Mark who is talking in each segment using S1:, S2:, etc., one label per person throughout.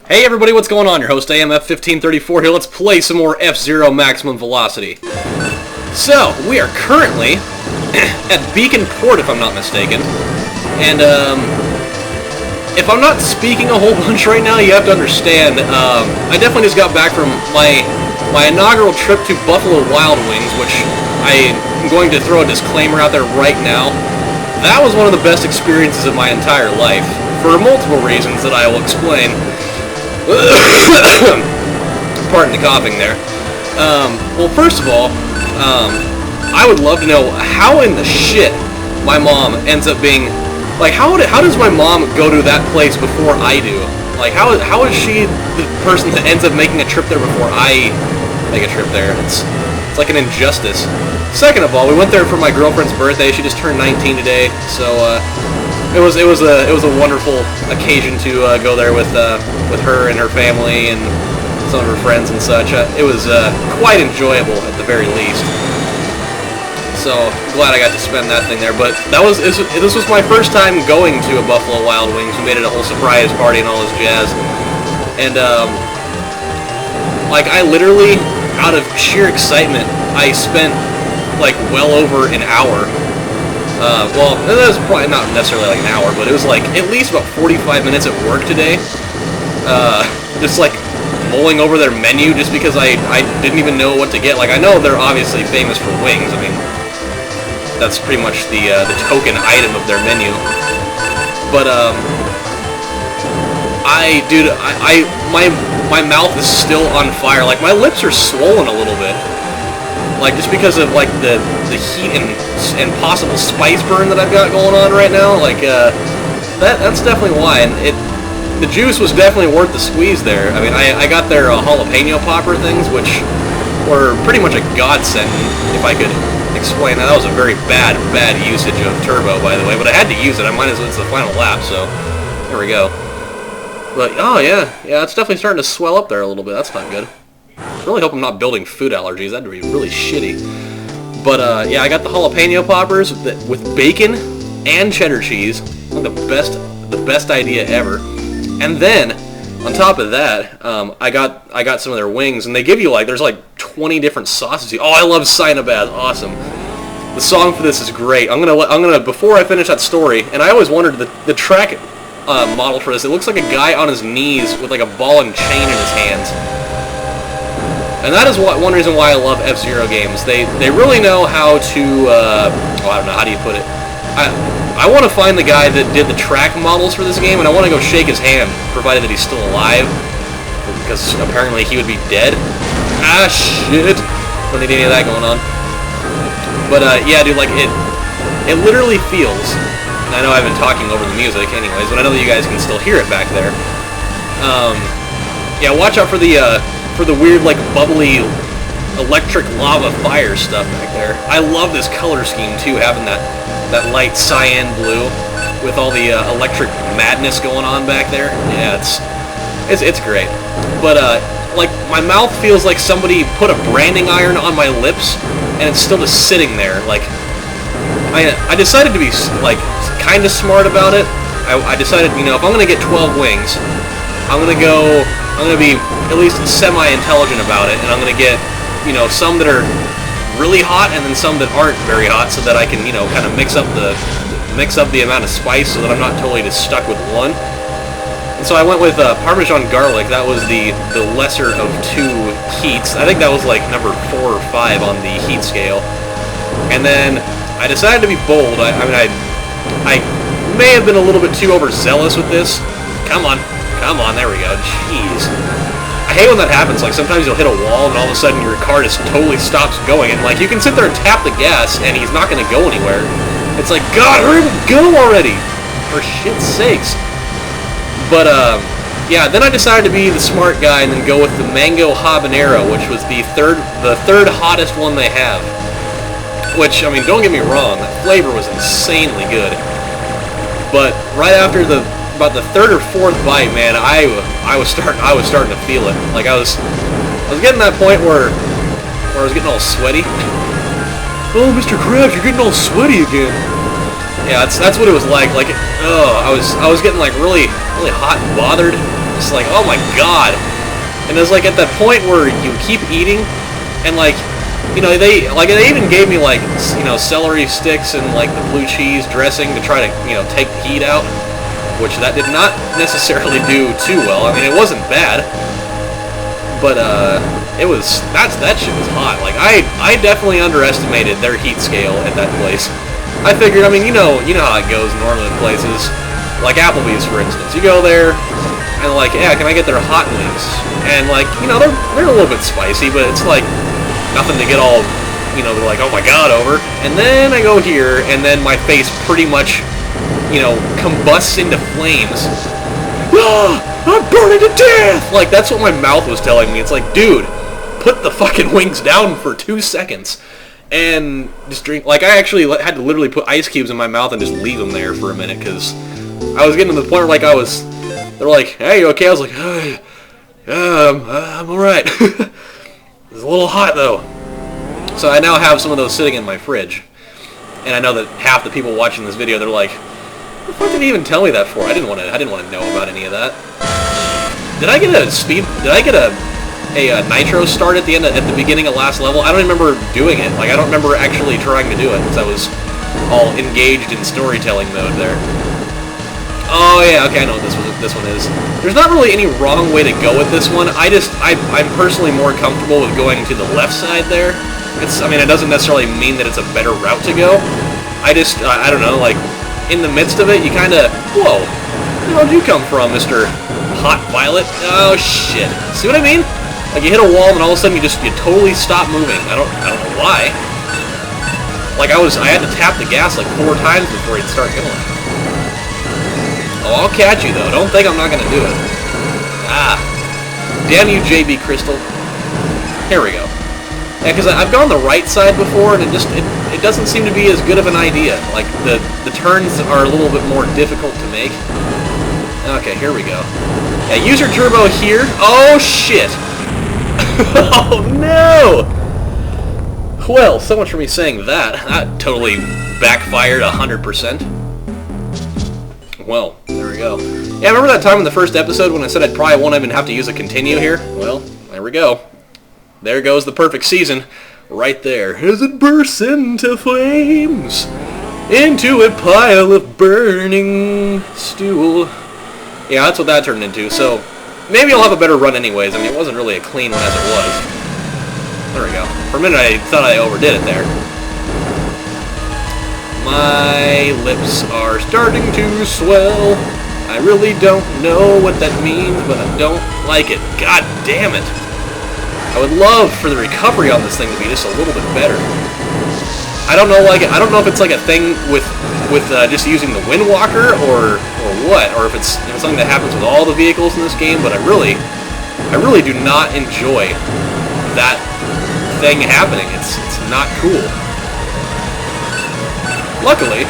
S1: Hey everybody, what's going on? Your host AMF1534 here. Let's play some more F-Zero Maximum Velocity. So, we are currently at Beacon Port, if I'm not mistaken. And, if I'm not speaking a whole bunch right now, you have to understand, I definitely just got back from my inaugural trip to Buffalo Wild Wings, which I am going to throw a disclaimer out there right now. That was one of the best experiences of my entire life, for multiple reasons that I will explain. Pardon the coughing there. Well, first of all, I would love to know how in the shit my mom ends up being, like, how does my mom go to that place before I do? Like, how is she the person that ends up making a trip there before I make a trip there? It's like an injustice. Second of all, we went there for my girlfriend's birthday. She just turned 19 today, so it was a wonderful occasion to go there with her and her family and some of her friends and such. It was quite enjoyable at the very least. So glad I got to spend that thing there. But this was my first time going to a Buffalo Wild Wings. We made it a whole surprise party and all this jazz. And like, I literally, out of sheer excitement, I spent like well over an hour. Well, that was probably not necessarily like an hour, but it was like at least about 45 minutes at work today. Just like mulling over their menu just because I didn't even know what to get. Like, I know they're obviously famous for wings. I mean, that's pretty much the token item of their menu. But my mouth is still on fire. Like, my lips are swollen a little bit. Like, just because of, like, the heat and possible spice burn that I've got going on right now. Like, that's definitely why. And the juice was definitely worth the squeeze there. I mean, I got their jalapeno popper things, which were pretty much a godsend, if I could explain that. That was a very bad usage of turbo, by the way. But I had to use it. I might as well. It's the final lap, so there we go. But, oh, yeah, it's definitely starting to swell up there a little bit. That's not good. I really hope I'm not building food allergies. That'd be really shitty. But, yeah, I got the jalapeno poppers with bacon and cheddar cheese. Like the best idea ever. And then, on top of that, I got some of their wings, and they give you, like, there's like 20 different sauces. Oh, I love Sinabaz. Awesome. The song for this is great. I'm gonna before I finish that story, and I always wondered the track model for this. It looks like a guy on his knees with like a ball and chain in his hands. And that is one reason why I love F-Zero games. They really know how to, I don't know, how do you put it? I want to find the guy that did the track models for this game, and I want to go shake his hand, provided that he's still alive, because apparently he would be dead. Ah, shit. Don't need any of that going on. But, yeah, dude, like, it literally feels, and I know I've been talking over the music anyways, but I know that you guys can still hear it back there. Yeah, watch out for the weird, like, bubbly electric lava fire stuff back there. I love this color scheme, too, having that light cyan blue with all the electric madness going on back there. Yeah, it's great. But, like, my mouth feels like somebody put a branding iron on my lips, and it's still just sitting there. Like, I decided to be, like, kind of smart about it. I decided, you know, if I'm going to get 12 wings, I'm going to be at least semi-intelligent about it, and I'm going to get, you know, some that are really hot and then some that aren't very hot, so that I can, you know, kind of mix up the amount of spice so that I'm not totally just stuck with one. And so I went with Parmesan garlic. That was the lesser of two heats. I think that was like number 4 or 5 on the heat scale. And then I decided to be bold. I mean, I may have been a little bit too overzealous with this. Come on, there we go. Jeez. I hate when that happens. Like, sometimes you'll hit a wall and all of a sudden your car just totally stops going. And, like, you can sit there and tap the gas and he's not going to go anywhere. It's like, God, hurry up and go already! For shit's sakes. But, yeah, then I decided to be the smart guy and then go with the Mango Habanero, which was the third hottest one they have. Which, I mean, don't get me wrong, the flavor was insanely good. But right after about the third or fourth bite, man, I was starting to feel it. Like, I was getting that point where I was getting all sweaty. Oh, Mr. Krabs, you're getting all sweaty again. Yeah, that's what it was like. Like, I was getting like really hot and bothered, It's like, oh my god. And it's like at that point where you keep eating, and like, you know, they even gave me like, you know, celery sticks and like the blue cheese dressing to try to, you know, take the heat out, which that did not necessarily do too well. I mean, it wasn't bad, but that shit was hot. Like I definitely underestimated their heat scale at that place. I figured, I mean, you know how it goes normally in places like Applebee's, for instance. You go there and like, yeah, can I get their hot wings? And like, you know, they're a little bit spicy, but it's like nothing to get all, you know, like, oh my god over. And then I go here, and then my face pretty much, you know, combusts into flames. Ah, I'm burning to death! Like, that's what my mouth was telling me. It's like, dude, put the fucking wings down for 2 seconds. And just drink. Like, I actually had to literally put ice cubes in my mouth and just leave them there for a minute, because I was getting to the point where, like, they're like, hey, you okay? I was like, hey, I'm alright. It's a little hot, though. So I now have some of those sitting in my fridge. And I know that half the people watching this video, they're like, what the fuck did he even tell me that for? I didn't want to know about any of that. Did I get a nitro start at the beginning of last level? I don't remember doing it. Like, I don't remember actually trying to do it, because I was all engaged in storytelling mode there. Oh yeah, okay, I know what this one is. There's not really any wrong way to go with this one. I'm personally more comfortable with going to the left side there. I mean, it doesn't necessarily mean that it's a better route to go. I don't know, like, in the midst of it, you kind of, whoa, where'd you come from, Mr. Hot Violet? Oh shit. See what I mean? Like, you hit a wall and all of a sudden you totally stop moving. I don't know why. Like, I had to tap the gas like 4 times before he'd start going. Oh, I'll catch you though. Don't think I'm not gonna do it. Ah. Damn you, JB Crystal. Here we go. Yeah, because I've gone the right side before, and it doesn't seem to be as good of an idea. Like, the turns are a little bit more difficult to make. Okay, here we go. Yeah, use your turbo here. Oh, shit. Oh, no! Well, so much for me saying that. That totally backfired 100%. Well, there we go. Yeah, remember that time in the first episode when I said I probably won't even have to use a continue here? Well, there we go. There goes the perfect season, right there. As it bursts into flames, into a pile of burning stool. Yeah, that's what that turned into, so maybe I'll have a better run anyways. I mean, it wasn't really a clean one as it was. There we go. For a minute I thought I overdid it there. My lips are starting to swell. I really don't know what that means, but I don't like it. God damn it. I would love for the recovery on this thing to be just a little bit better. I don't know, like, I don't know if it's like a thing with just using the Windwalker or what, or if it's something that happens with all the vehicles in this game. But I really do not enjoy that thing happening. It's not cool. Luckily,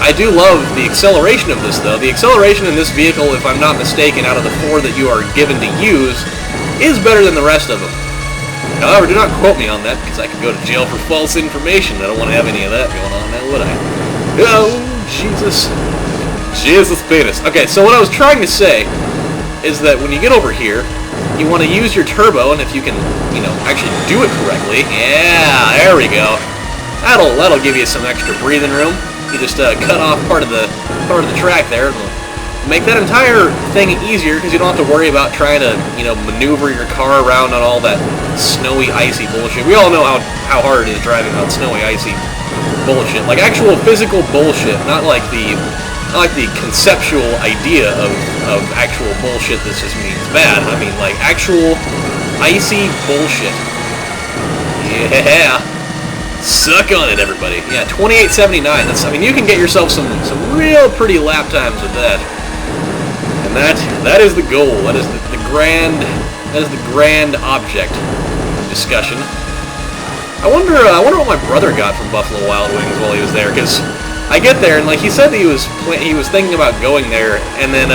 S1: I do love the acceleration of this, though. The acceleration in this vehicle, if I'm not mistaken, out of the 4 that you are given to use, is better than the rest of them. However, do not quote me on that, because I could go to jail for false information. I don't want to have any of that going on now, would I? Oh, Jesus. Jesus penis. Okay, so what I was trying to say is that when you get over here, you want to use your turbo, and if you can, you know, actually do it correctly, yeah, there we go. That'll give you some extra breathing room. You just cut off part of the track there. It'll make that entire thing easier, because you don't have to worry about trying to, you know, maneuver your car around on all that snowy, icy bullshit. We all know how hard it is driving on snowy, icy bullshit. Like actual physical bullshit, not like the conceptual idea of actual bullshit that just means bad. I mean, like actual icy bullshit. Yeah. Suck on it, everybody. Yeah, 28.79. That's, I mean, you can get yourself some real pretty lap times with that. And that is the goal. That is the grand object discussion. I wonder what my brother got from Buffalo Wild Wings while he was there, because I get there and like he said that he was thinking about going there, and then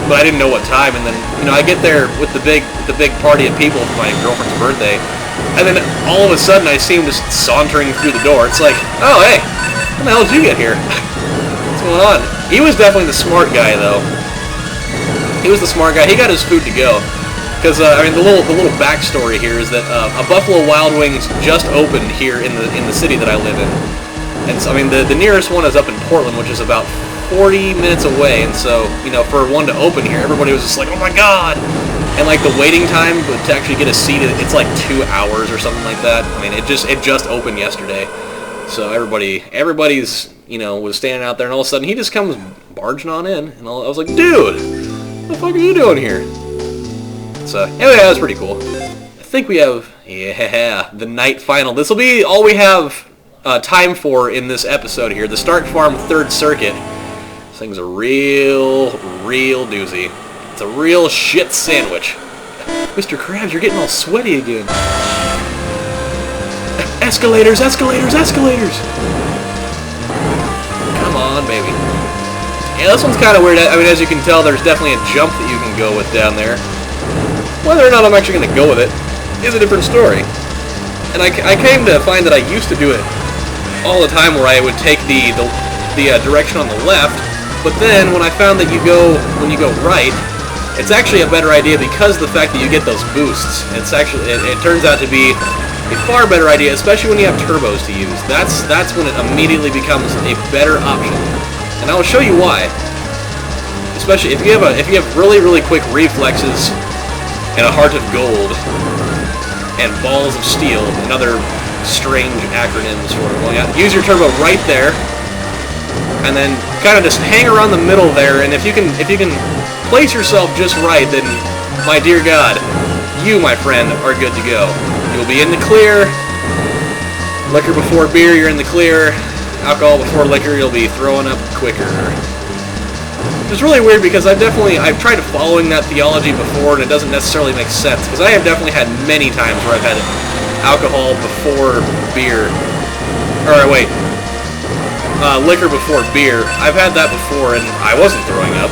S1: but I didn't know what time, and then, you know, I get there with the big party of people for my girlfriend's birthday. And then all of a sudden I see him just sauntering through the door. It's like, oh hey, how the hell did you get here? What's going on? He was definitely the smart guy though. He was the smart guy. He got his food to go. Because I mean, the little backstory here is that a Buffalo Wild Wings just opened here in the city that I live in, and so I mean the nearest one is up in Portland, which is about 40 minutes away. And so for one to open here, everybody was just like, oh my god! And like the waiting time to actually get a seat, it's like 2 hours or something like that. I mean, it just opened yesterday, so everybody's was standing out there, and all of a sudden he just comes barging on in, and I was like, dude, what the fuck are you doing here? So, anyway, that was pretty cool. I think we have, the night final. This will be all we have time for in this episode here. The Stark Farm 3rd Circuit. This thing's a real doozy. It's a real shit sandwich. Mr. Krabs, you're getting all sweaty again. Escalators, escalators, escalators! Come on, baby. Yeah, this one's kind of weird. I mean, as you can tell, there's definitely a jump that you can go with down there. Whether or not I'm actually going to go with it is a different story. And I came to find that I used to do it all the time, where I would take the direction on the left, but then when I found that when you go right, it's actually a better idea because of the fact that you get those boosts. It's actually it turns out to be a far better idea, especially when you have turbos to use. That's when it immediately becomes a better option. And I will show you why. Especially if you have really quick reflexes and a heart of gold, and balls of steel, and other strange acronyms for it. Well, yeah, use your turbo right there, and then kind of just hang around the middle there. And if you can place yourself just right, then, my dear God, you, my friend, are good to go. You'll be in the clear. Liquor before beer, you're in the clear. Alcohol before liquor, you'll be throwing up quicker. It's really weird because I've tried following that theology before, and it doesn't necessarily make sense, because I have definitely had many times where I've had alcohol before beer, or wait, liquor before beer. I've had that before, and I wasn't throwing up.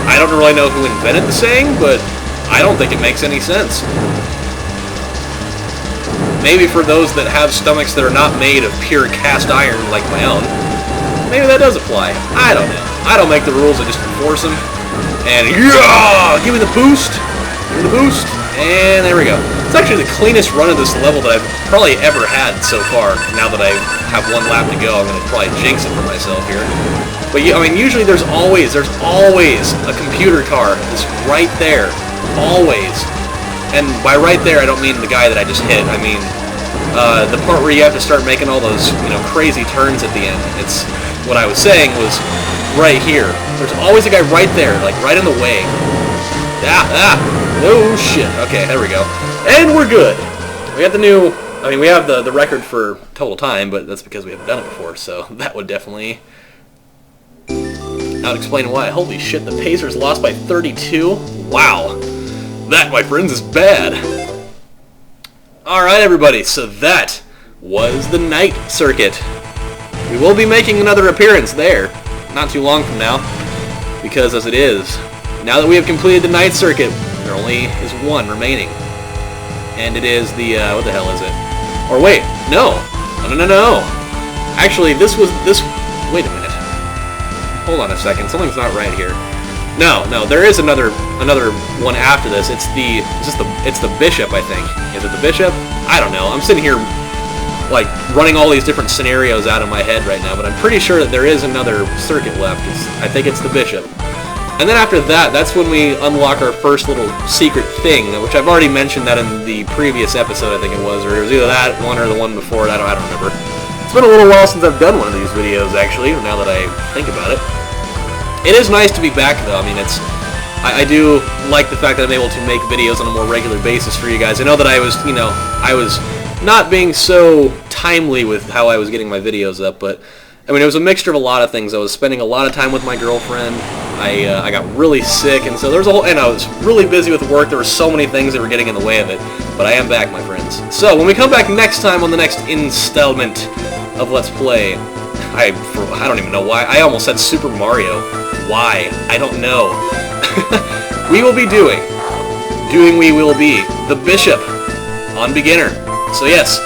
S1: I don't really know who invented the saying, but I don't think it makes any sense. Maybe for those that have stomachs that are not made of pure cast iron like my own, maybe that does apply. I don't know. I don't make the rules, I just enforce them. And yeah! Give me the boost! Give me the boost! And there we go. It's actually the cleanest run of this level that I've probably ever had so far. Now that I have one lap to go, I'm going to probably jinx it for myself here. But I mean, usually there's always a computer car that's right there. Always. And by right there, I don't mean the guy that I just hit. I mean the part where you have to start making all those crazy turns at the end. It's what I was saying was right here. There's always a guy right there, like right in the way. No shit. Okay, there we go. And we're good. We got we have the record for total time, but that's because we haven't done it before, so that would definitely explain why. Holy shit, the Pacers lost by 32? Wow. That, my friends, is bad. Alright, everybody, so that was the night circuit. We will be making another appearance there, not too long from now, because as it is, now that we have completed the night circuit, there only is one remaining. And it is the, what the hell is it? Or wait, no. Actually, wait a minute. Hold on a second, something's not right here. No, there is another one after this. It's the Bishop, I think. Is it the Bishop? I don't know. I'm sitting here like running all these different scenarios out of my head right now, but I'm pretty sure that there is another circuit left. I think it's the Bishop. And then after that, that's when we unlock our first little secret thing, which I've already mentioned that in the previous episode, I think it was, or it was either that one or the one before it. I don't remember. It's been a little while since I've done one of these videos, actually, now that I think about it. It is nice to be back, though. I mean, I do like the fact that I'm able to make videos on a more regular basis for you guys. I know that I was not being so timely with how I was getting my videos up, but I mean, it was a mixture of a lot of things. I was spending a lot of time with my girlfriend. I got really sick, and so there was and I was really busy with work. There were so many things that were getting in the way of it, but I am back, my friends. So when we come back next time on the next installment of Let's Play, I don't even know why. I almost said Super Mario. Why? I don't know. We will be doing we will be the Bishop on beginner. So yes,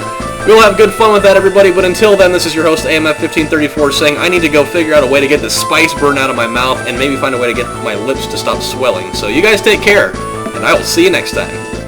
S1: We'll have good fun with that, everybody, but until then, this is your host, AMF1534, saying I need to go figure out a way to get the spice burn out of my mouth and maybe find a way to get my lips to stop swelling. So you guys take care, and I will see you next time.